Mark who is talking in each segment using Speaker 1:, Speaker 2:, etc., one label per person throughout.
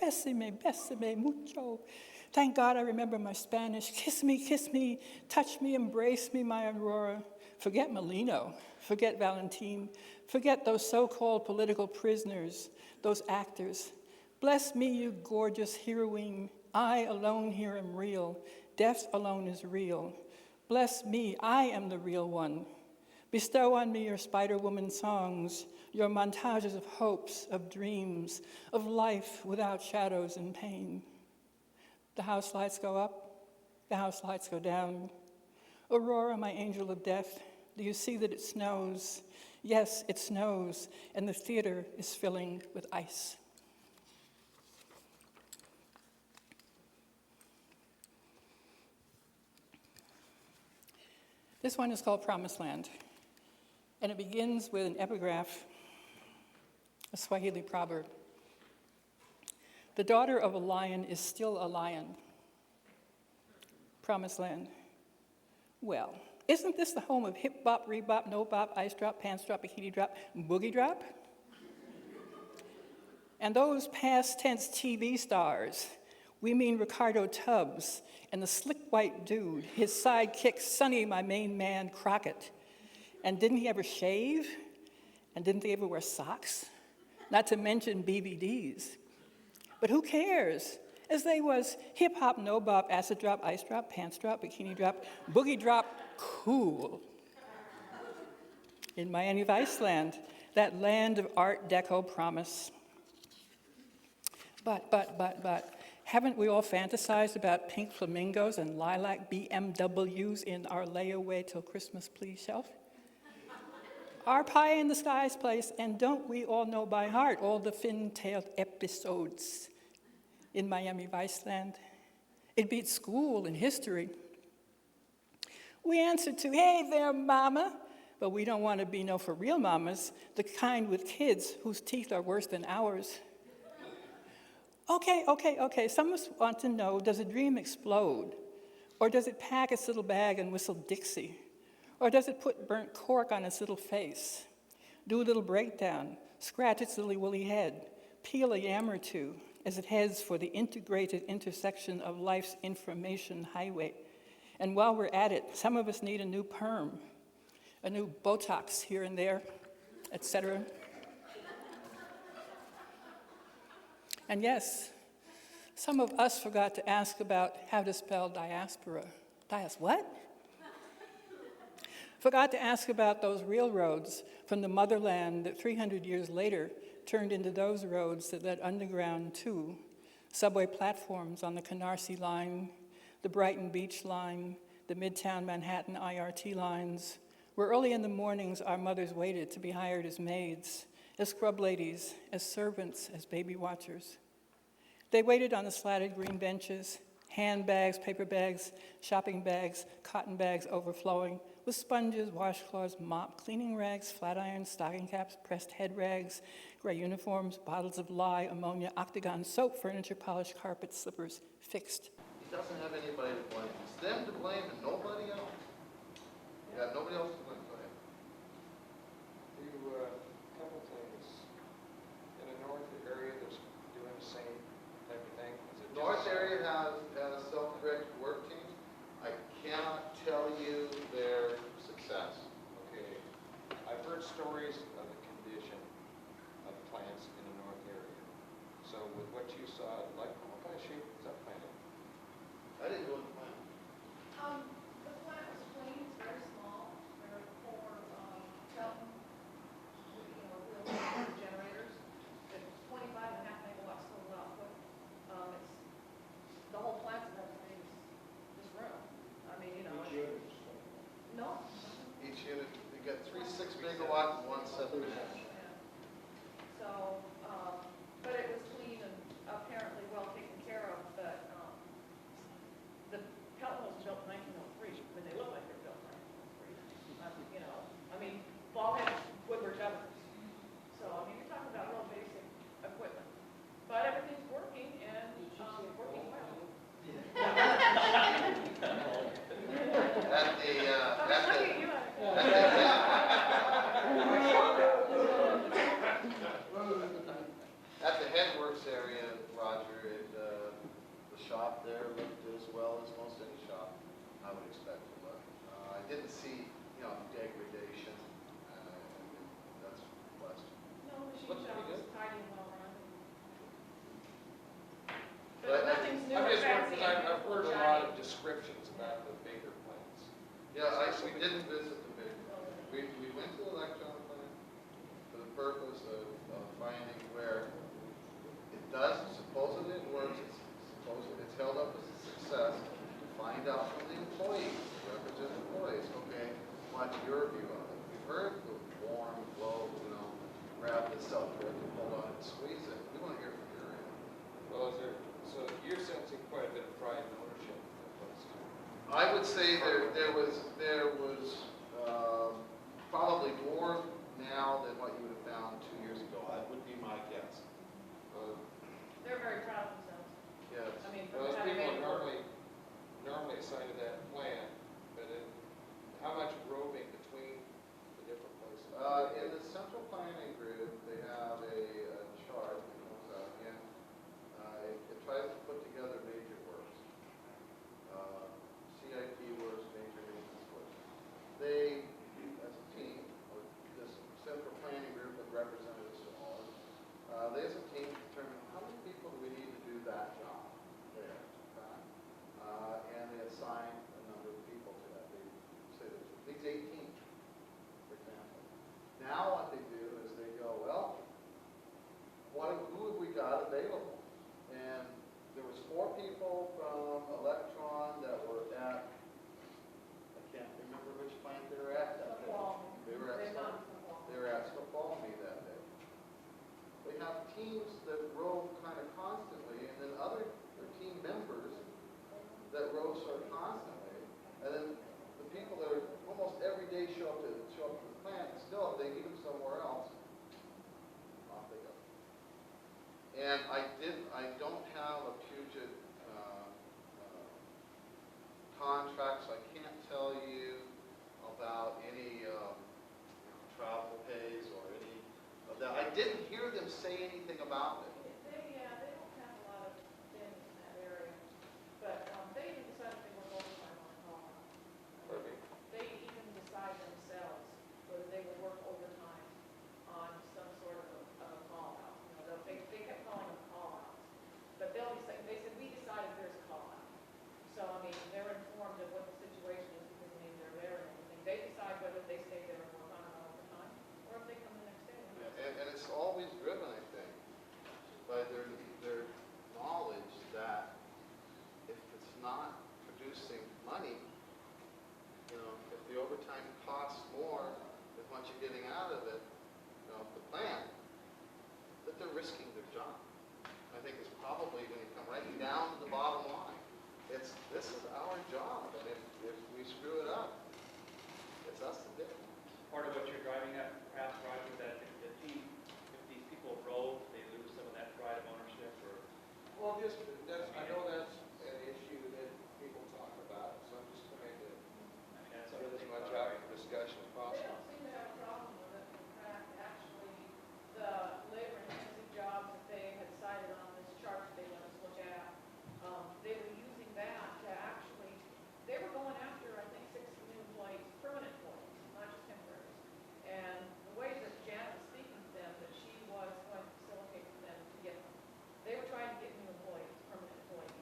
Speaker 1: Bésame, bésame mucho. Thank God I remember my Spanish. Kiss me, touch me, embrace me, my Aurora. Forget Molino, forget Valentin, forget those so-called political prisoners, those actors. Bless me, you gorgeous heroine. I alone here am real. Death alone is real. Bless me, I am the real one. Bestow on me your Spider-Woman songs, your montages of hopes, of dreams, of life without shadows and pain. The house lights go up, the house lights go down. Aurora, my angel of death, do you see that it snows? Yes, it snows, and the theater is filling with ice. This one is called Promised Land, and it begins with an epigraph, a Swahili proverb. The daughter of a lion is still a lion. Promised Land. Well, isn't this the home of hip bop, rebop, no bop, ice drop, pants drop, bikini drop, boogie drop? And those past tense TV stars, we mean Ricardo Tubbs and the slick white dude, his sidekick, Sonny, my main man, Crockett. And didn't he ever shave? And didn't they ever wear socks? Not to mention BVDs. But who cares? As they was hip hop, no bop, acid drop, ice drop, pants drop, bikini drop, boogie drop, cool. In Miami Vice Land, that land of Art Deco promise. But, haven't we all fantasized about pink flamingos and lilac BMWs in our layaway till Christmas please shelf? Our pie in the skies place, and don't we all know by heart all the fin-tailed episodes in Miami Vice Land? It beats school and history. We answer to, hey there, mama, but we don't want to be no for real mamas, the kind with kids whose teeth are worse than ours. Okay, some of us want to know, does a dream explode? Or does it pack its little bag and whistle Dixie? Or does it put burnt cork on its little face? Do a little breakdown, scratch its little woolly head, peel a yam or two as it heads for the integrated intersection of life's information highway. And while we're at it, some of us need a new perm, a new Botox here and there, etc. And yes, some of us forgot to ask about how to spell diaspora. What? Forgot to ask about those railroads from the motherland that 300 years later turned into those roads that led underground too. Subway platforms on the Canarsie line, the Brighton Beach line, the Midtown Manhattan IRT lines, where early in the mornings our mothers waited to be hired as maids, as scrub ladies, as servants, as baby watchers. They waited on the slatted green benches, handbags, paper bags, shopping bags, cotton bags overflowing, with sponges, washcloths, mop, cleaning rags, flat irons, stocking caps, pressed head rags, gray uniforms, bottles of lye, ammonia, octagon soap, furniture, polished carpets, slippers, fixed.
Speaker 2: He doesn't have anybody to blame. It's them to blame and nobody else. Yeah, nobody else to blame. Go ahead.
Speaker 3: A couple things. In the north area, there's doing the same type of thing.
Speaker 2: North area has a self-directed work team. I cannot tell you their success.
Speaker 3: Okay. I've heard stories of the condition of plants in the north area. So with what you saw, like what kind of shape is that plant in?
Speaker 2: I didn't go in the plant.
Speaker 4: The plant was plain, it's very small. There are
Speaker 2: I would expect to look. I didn't see, degradation, that's a question.
Speaker 4: No, the machine
Speaker 3: Looks
Speaker 4: shop
Speaker 3: pretty
Speaker 4: is
Speaker 3: good.
Speaker 4: tidy and well run.
Speaker 2: But
Speaker 4: But nothing's new
Speaker 3: I'm
Speaker 4: or
Speaker 3: just wondering,
Speaker 4: fancy.
Speaker 3: because I've heard a
Speaker 4: and
Speaker 3: lot of
Speaker 4: shiny.
Speaker 3: descriptions about the bigger plants.
Speaker 2: Yeah, we didn't visit the big one. We went to the electron plant for the purpose of finding where it does, supposedly it works, it's held up as a success. To find out from the employees, the representative employees, okay, what's your view of it? We've heard the warm, glow, grab the self-directed, hold on and squeeze it. We want to hear from your end.
Speaker 3: Well, so you're sensing quite a bit of pride and ownership in that place too.
Speaker 2: I would say there was probably more now than what you would have found 2 years ago. That would be my guess.
Speaker 4: They're very proud of themselves.
Speaker 2: Yes.
Speaker 4: I mean,
Speaker 3: Those
Speaker 4: from having
Speaker 3: people
Speaker 4: made
Speaker 3: are
Speaker 4: it work.
Speaker 3: normally assigned to that plant, but how much roving between the different places?
Speaker 2: In the central planning group, they have a chart that comes out, and it tries to put together major works. CIP works, major maintenance works. They, as a team, or this central planning group with representatives from all, they as a team determine how many people do we need to do that job there. Okay? And they assign a number of people to that. They say there's at least 18, for example. Now what they do is they go, well, who have we got available? And there was 4 people from Electron that were at, I can't remember which plant they were at that day. They were at Snoqualmie that day. They have teams that row kind of constantly, and then other team members that row sort of constantly, and then the people that are almost every day show up to the plant, and still if they need them somewhere else, off they go. And I don't have a Puget contract, so I can't tell you about any travel pays or any of that. I didn't hear them say anything about it.
Speaker 4: They don't have a lot of things in that area, but they even decided they were overtime on call.
Speaker 3: Pardon me?
Speaker 4: They even decide themselves whether they will work overtime on some sort of a call out. They kept calling them call outs, but they said, we decided there's a call out. So, I mean, they're informed of what the situation is because, I mean, they're there and everything. They decide whether they stay there and work on it overtime, or if they come the next day.
Speaker 2: And it's always driven, I think, by their knowledge that if it's not producing money, if the overtime costs more than what you're getting out of it, the plant, that they're risking their job. I think it's probably when you come right down to the bottom line. This is our job, and if we screw it up, it's us that did it.
Speaker 5: Part of what you're driving at, perhaps, Roger, that if these people roll, they lose some of that pride of ownership, or
Speaker 3: Well, I know that's an issue that people talk about, so I'm just trying to
Speaker 5: that's
Speaker 3: get
Speaker 5: something
Speaker 3: as
Speaker 5: to think
Speaker 3: much
Speaker 5: about.
Speaker 3: out for discussion as
Speaker 4: They
Speaker 3: possible.
Speaker 4: don't seem to have a problem with it. In fact, actually, the labor-intensive jobs that they had cited on this chart that they let us look at, they were using that to actually, they were going after, I think, 6 new employees, permanent employees, not just temporaries. And the way that Janet was speaking to them, that she was going to facilitate for them to get them. They were trying to get new employees, permanent employees.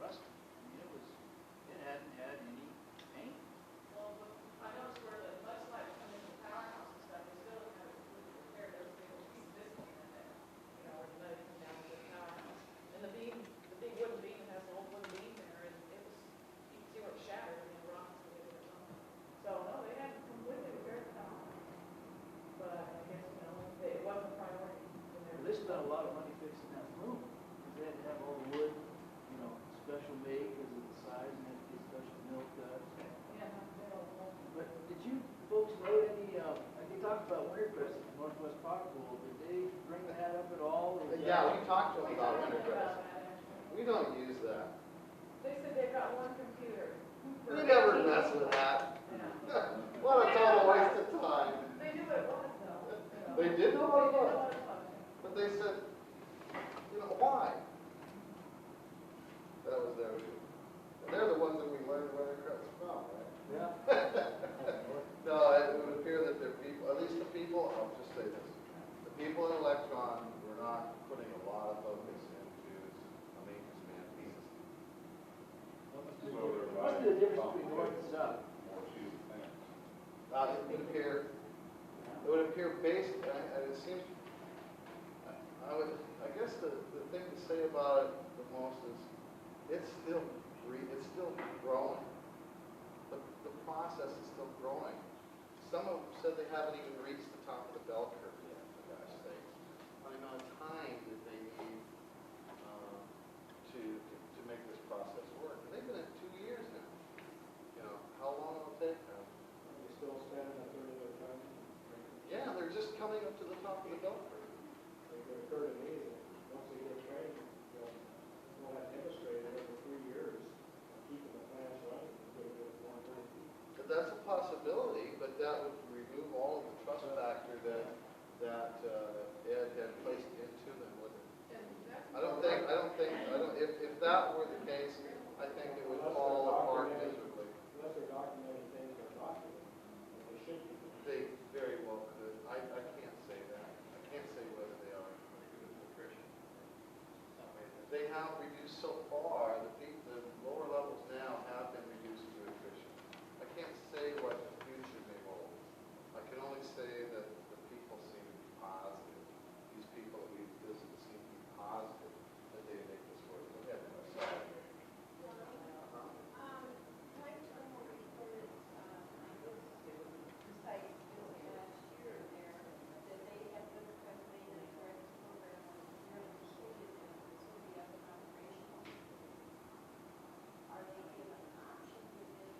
Speaker 6: rusted. I mean, it hadn't had any paint.
Speaker 4: Well, I noticed where the mudslide coming in the powerhouse and stuff, they still have it completely repaired, there was a big old piece of missing in there, you know, where the mud came down to the powerhouse. And the beam, the big wooden beam that has the old wooden beam there, and it was, you can see where it shattered and the rocks were in or something. So, no, they hadn't completely repaired the powerhouse. But I guess, you know, it wasn't a priority in their.
Speaker 6: Well, they spent a lot of money fixing that room, because they had to have all the wood, you know, special made because of the size, and had to get special mill cut.
Speaker 4: Yeah, they don't know.
Speaker 6: But did you folks note any, like they talked about Wintercrest at the Northwest Power Pool, did they bring that up at all? Or was that-
Speaker 2: Yeah, we talked to them
Speaker 4: We
Speaker 2: about
Speaker 4: talked
Speaker 2: Wintercrest.
Speaker 4: about that, actually.
Speaker 2: We don't use that.
Speaker 4: They said they've got one computer.
Speaker 2: We never mess with that.
Speaker 4: Yeah.
Speaker 2: What a total waste of time.
Speaker 4: They knew what it was, though. you know.
Speaker 2: They did know what it
Speaker 4: They did
Speaker 2: was.
Speaker 4: know what it was.
Speaker 2: But they said, you know, why? That was their view. And they're the ones that we learned Wintercrest from, right?
Speaker 6: Yeah.
Speaker 2: No, it would appear that their people, at least the people, I'll just say this, the people in Electron were not putting a lot of focus into a maintenance man piece.
Speaker 6: What's the difference between north and south?
Speaker 2: It would appear based, and it seems, I guess the thing to say about it the most is, it's still growing. The process is still growing. Some of them said they haven't even reached the top of the bell curve yet, for God's sake. I know the time that they need to make this process work. And they've been at 2 years now. You know, how long will it take them?
Speaker 7: They still spending a third of their time.
Speaker 2: Yeah, they're just coming up to the top of the bell curve.
Speaker 7: It occurred to me that once they get trained, they'll have demonstrated over 3 years, keeping the plants running, they'll get it 130 feet.
Speaker 2: But that's a possibility, but that would remove all of the trust factor that Ed had placed into them, wouldn't it?
Speaker 4: And that's.
Speaker 2: If that were the case, I think it would fall apart miserably.
Speaker 7: Unless they're documenting things they're documenting, they should be.
Speaker 2: They very well could. I can't say that. I can't say whether they are. They have reduced so far, the lower levels now have been reduced to attrition. I can't say what the future may hold. I can only say that the people seem to be positive. These people that we've visited seem to be positive that they make this work. Go ahead, sorry.
Speaker 8: My terminal reported, the site last year there, that they have been made a correct program nearly completed and it's going to be up and operational. Are they given an option within?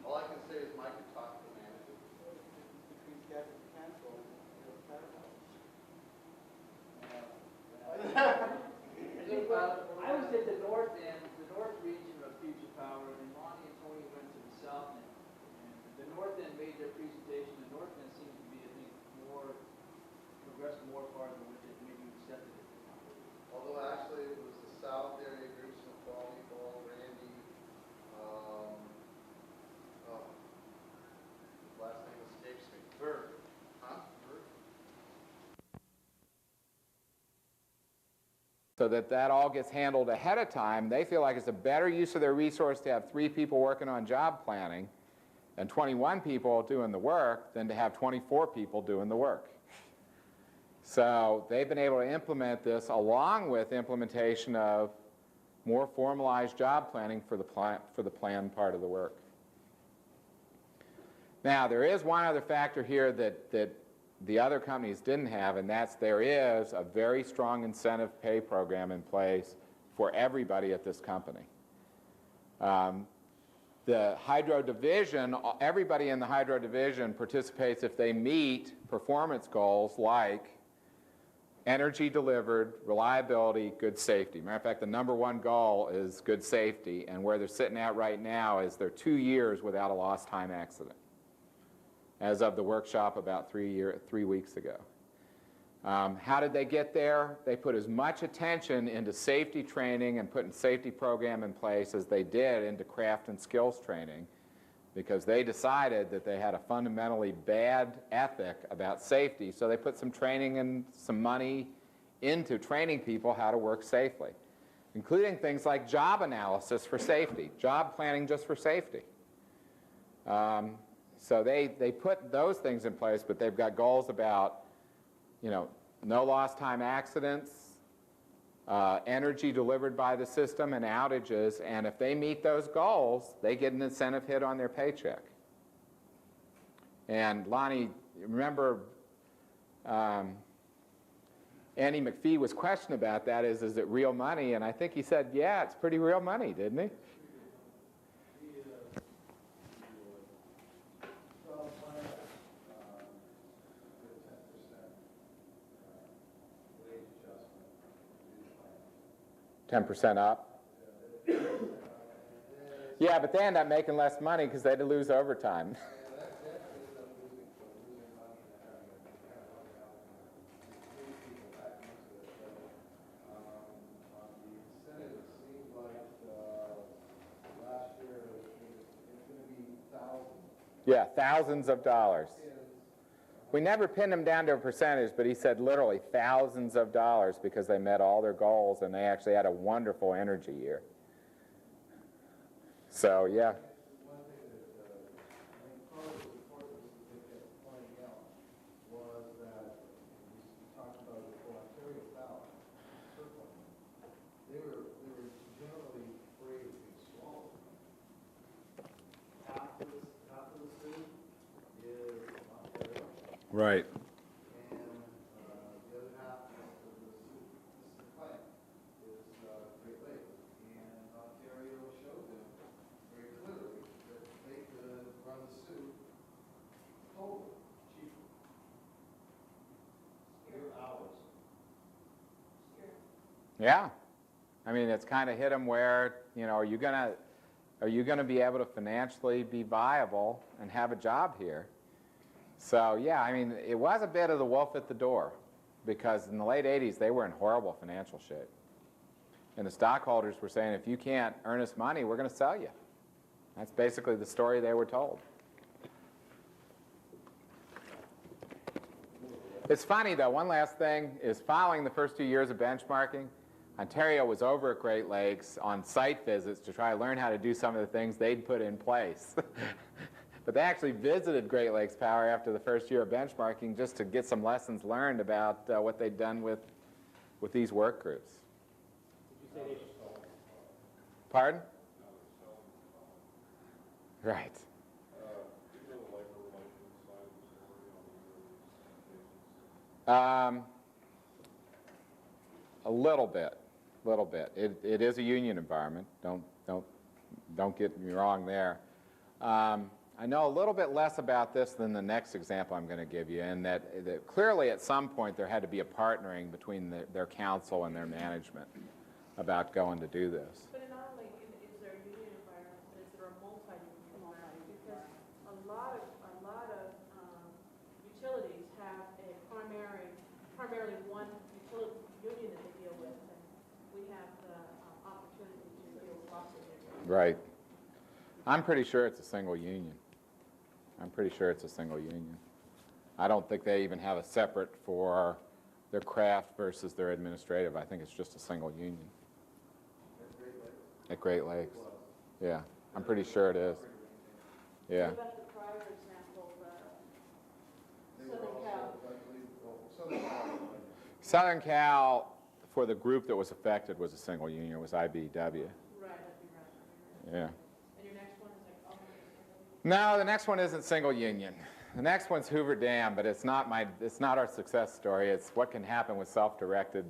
Speaker 2: All I can say is Mike can talk to the manager.
Speaker 7: Between Captain Cancel and the Paramount.
Speaker 6: I was at the north end, the north region of Future Power, and Lonnie and Tony went to the south end. And the north end made their presentation. The north end seemed to be, I think, progressed more farther with it, maybe accepted it.
Speaker 2: Although actually it was the South area groups from Quality Ball, Randy, his last name escapes me. Berg. Huh? Berg?
Speaker 9: So that all gets handled ahead of time. They feel like it's a better use of their resource to have 3 people working on job planning and 21 people doing the work than to have 24 people doing the work. So they've been able to implement this along with implementation of more formalized job planning for the planned part of the work. Now, there is one other factor here that the other companies didn't have, and that's there is a very strong incentive pay program in place for everybody at this company. The hydro division, everybody in the hydro division participates if they meet performance goals like energy delivered, reliability, good safety. Matter of fact, the number 1 goal is good safety, and where they're sitting at right now is they're 2 years without a lost time accident, as of the workshop about 3 weeks ago. How did they get there? They put as much attention into safety training and putting safety program in place as they did into craft and skills training, because they decided that they had a fundamentally bad ethic about safety. So they put some training and some money into training people how to work safely, including things like job analysis for safety, job planning just for safety. So they put those things in place, but they've got goals about, no lost time accidents, energy delivered by the system, and outages. And if they meet those goals, they get an incentive hit on their paycheck. And Lonnie, remember Andy McPhee was questioned about that, is it real money? And I think he said, yeah, it's pretty real money, didn't he?
Speaker 2: Well, 10% wage adjustment.
Speaker 9: 10% up? Yeah, but they end up making less money because they had to lose overtime. Yeah, thousands of dollars. We never pinned them down to a percentage, but he said literally thousands of dollars because they met all their goals and they actually had a wonderful energy year. So, yeah.
Speaker 2: One thing that I think probably was important that they kept pointing out was that we talked about it for Ontario Power, they were generally afraid of being swallowed. Half of the city is Ontario,
Speaker 9: Right.
Speaker 2: and the other half of the plant is Great Lakes. And Ontario showed them very clearly that they could run the suit totally cheaper. Your hours.
Speaker 9: Yeah. I mean, it's kind of hit them where, are you gonna be able to financially be viable and have a job here? So, yeah, I mean, it was a bit of the wolf at the door because in the late 80s, they were in horrible financial shape. And the stockholders were saying, if you can't earn us money, we're going to sell you. That's basically the story they were told. It's funny, though, one last thing is following the first 2 years of benchmarking, Ontario was over at Great Lakes on site visits to try to learn how to do some of the things they'd put in place. But they actually visited Great Lakes Power after the first year of benchmarking just to get some lessons learned about what they'd done with these work groups.
Speaker 7: Did you say they
Speaker 9: Pardon? Right. A little bit. It is a union environment. Don't get me wrong there. I know a little bit less about this than the next example I'm going to give you, and that clearly at some point there had to be a partnering between their council and their management about going to do this.
Speaker 4: But not only is there a union environment, but is there a multi-union environment? Because a lot of utilities have a primarily one utility union that they deal with, and we have the opportunity to deal with lots of different.
Speaker 9: Right. I'm pretty sure it's a single union. I don't think they even have a separate for their craft versus their administrative. I think it's just a single union. At Great Lakes. Yeah, I'm pretty sure it is. Yeah.
Speaker 4: What about the prior example, Southern Cal?
Speaker 9: Southern Cal, for the group that was affected, was a single union. It was IBEW.
Speaker 4: Right, that'd be right.
Speaker 9: Yeah.
Speaker 4: And your next one is like, oh,
Speaker 9: No, the next one isn't single union. The next one's Hoover Dam, but it's not our success story. It's what can happen with self-directed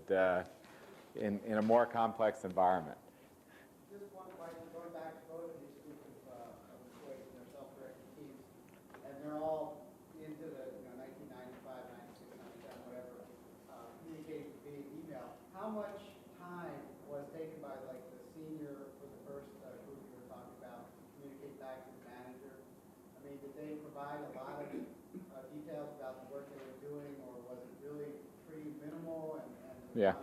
Speaker 9: in a more complex environment.
Speaker 10: Just one question, going back to both of these groups of employees and their self-directed teams, and they're all into the 1995, 96, 97, whatever, communicating via email. How much time was taken by like the senior for the first group you were talking about to communicate back to the manager? I mean, did they provide a lot of details about the work they were doing, or was it really pretty minimal?
Speaker 9: Yeah.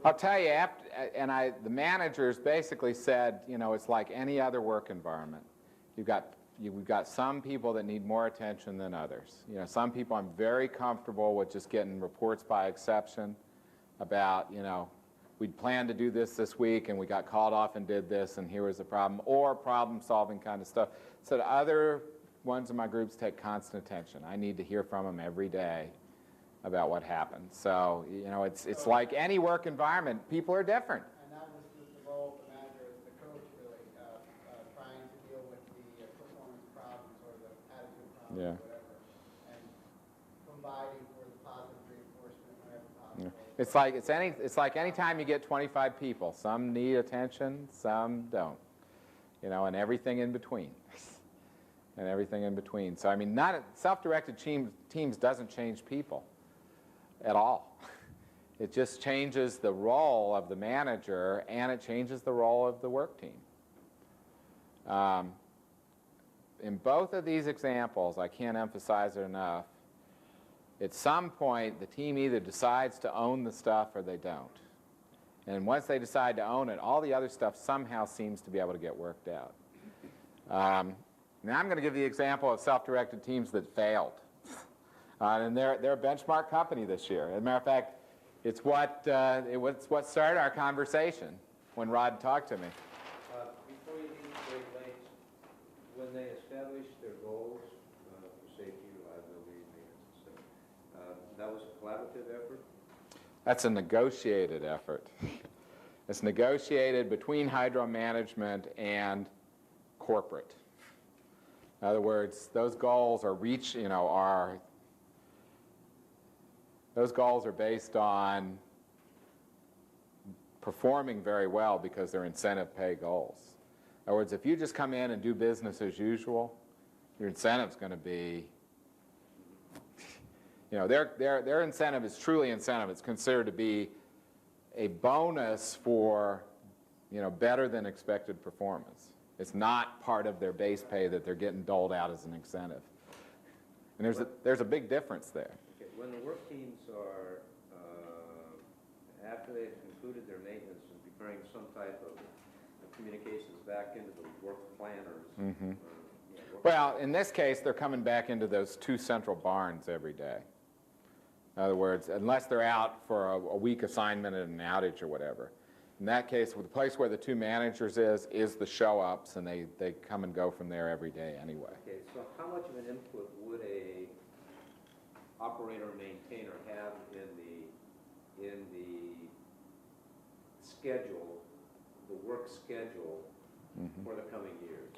Speaker 9: I'll tell you, the managers basically said, it's like any other work environment. We've got some people that need more attention than others. Some people I'm very comfortable with just getting reports by exception. about, we'd planned to do this week and we got called off and did this and here was the problem, or problem-solving kind of stuff. So the other ones in my groups take constant attention. I need to hear from them every day about what happened. So, it's like any work environment, people are different.
Speaker 10: And that was the role of the manager as the coach, really, trying to deal with the performance problems or the attitude problems,
Speaker 9: Yeah.
Speaker 10: whatever, and providing for the positive reinforcement whenever
Speaker 9: Yeah.
Speaker 10: possible.
Speaker 9: It's like any time you get 25 people, some need attention, some don't, and everything in between. And everything in between. So, I mean, self-directed teams doesn't change people at all. It just changes the role of the manager, and it changes the role of the work team. In both of these examples, I can't emphasize it enough, at some point, the team either decides to own the stuff or they don't. And once they decide to own it, all the other stuff somehow seems to be able to get worked out. Now I'm going to give the example of self-directed teams that failed. And they're a benchmark company this year. As a matter of fact, it's what started our conversation when Rod talked to me.
Speaker 3: Before you leave Great Lakes, when they established their goals for safety, reliability, maintenance, and stuff, that was a collaborative effort?
Speaker 9: That's a negotiated effort. It's negotiated between hydro management and corporate. In other words, those goals are those goals are based on performing very well because they're incentive pay goals. In other words, if you just come in and do business as usual, your incentive's going to be, their incentive is truly incentive. It's considered to be a bonus for, better than expected performance. It's not part of their base pay that they're getting doled out as an incentive. And there's a big difference there.
Speaker 3: Okay. When the work teams are, after they've concluded their maintenance and preparing some type of communications back into the work planners.
Speaker 9: Mm-hmm. Well, in this case, they're coming back into those two central barns every day. In other words, unless they're out for a week assignment and an outage or whatever. In that case, the place where the two managers is the show-ups, and they come and go from there every day anyway.
Speaker 3: Okay, so how much of an input would a operator or maintainer have in the schedule, the work schedule for the coming years?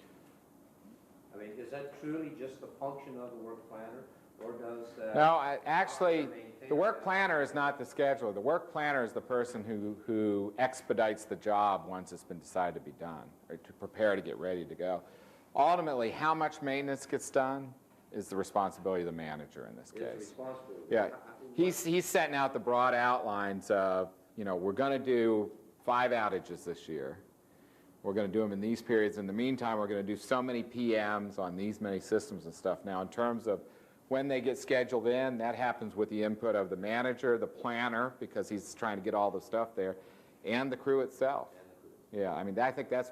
Speaker 3: I mean, is that truly just the function of the work planner, or does that?
Speaker 9: No, actually, the work planner is not the scheduler. The work planner is the person who expedites the job once it's been decided to be done, or to prepare to get ready to go. Ultimately, how much maintenance gets done is the responsibility of the manager in this case.
Speaker 3: It's responsibility.
Speaker 9: Yeah, he's setting out the broad outlines of, we're going to do 5 outages this year. We're going to do them in these periods. In the meantime, we're going to do so many PMs on these many systems and stuff. Now, in terms of when they get scheduled in, that happens with the input of the manager, the planner, because he's trying to get all the stuff there, and the crew itself. Yeah, I mean, I think that's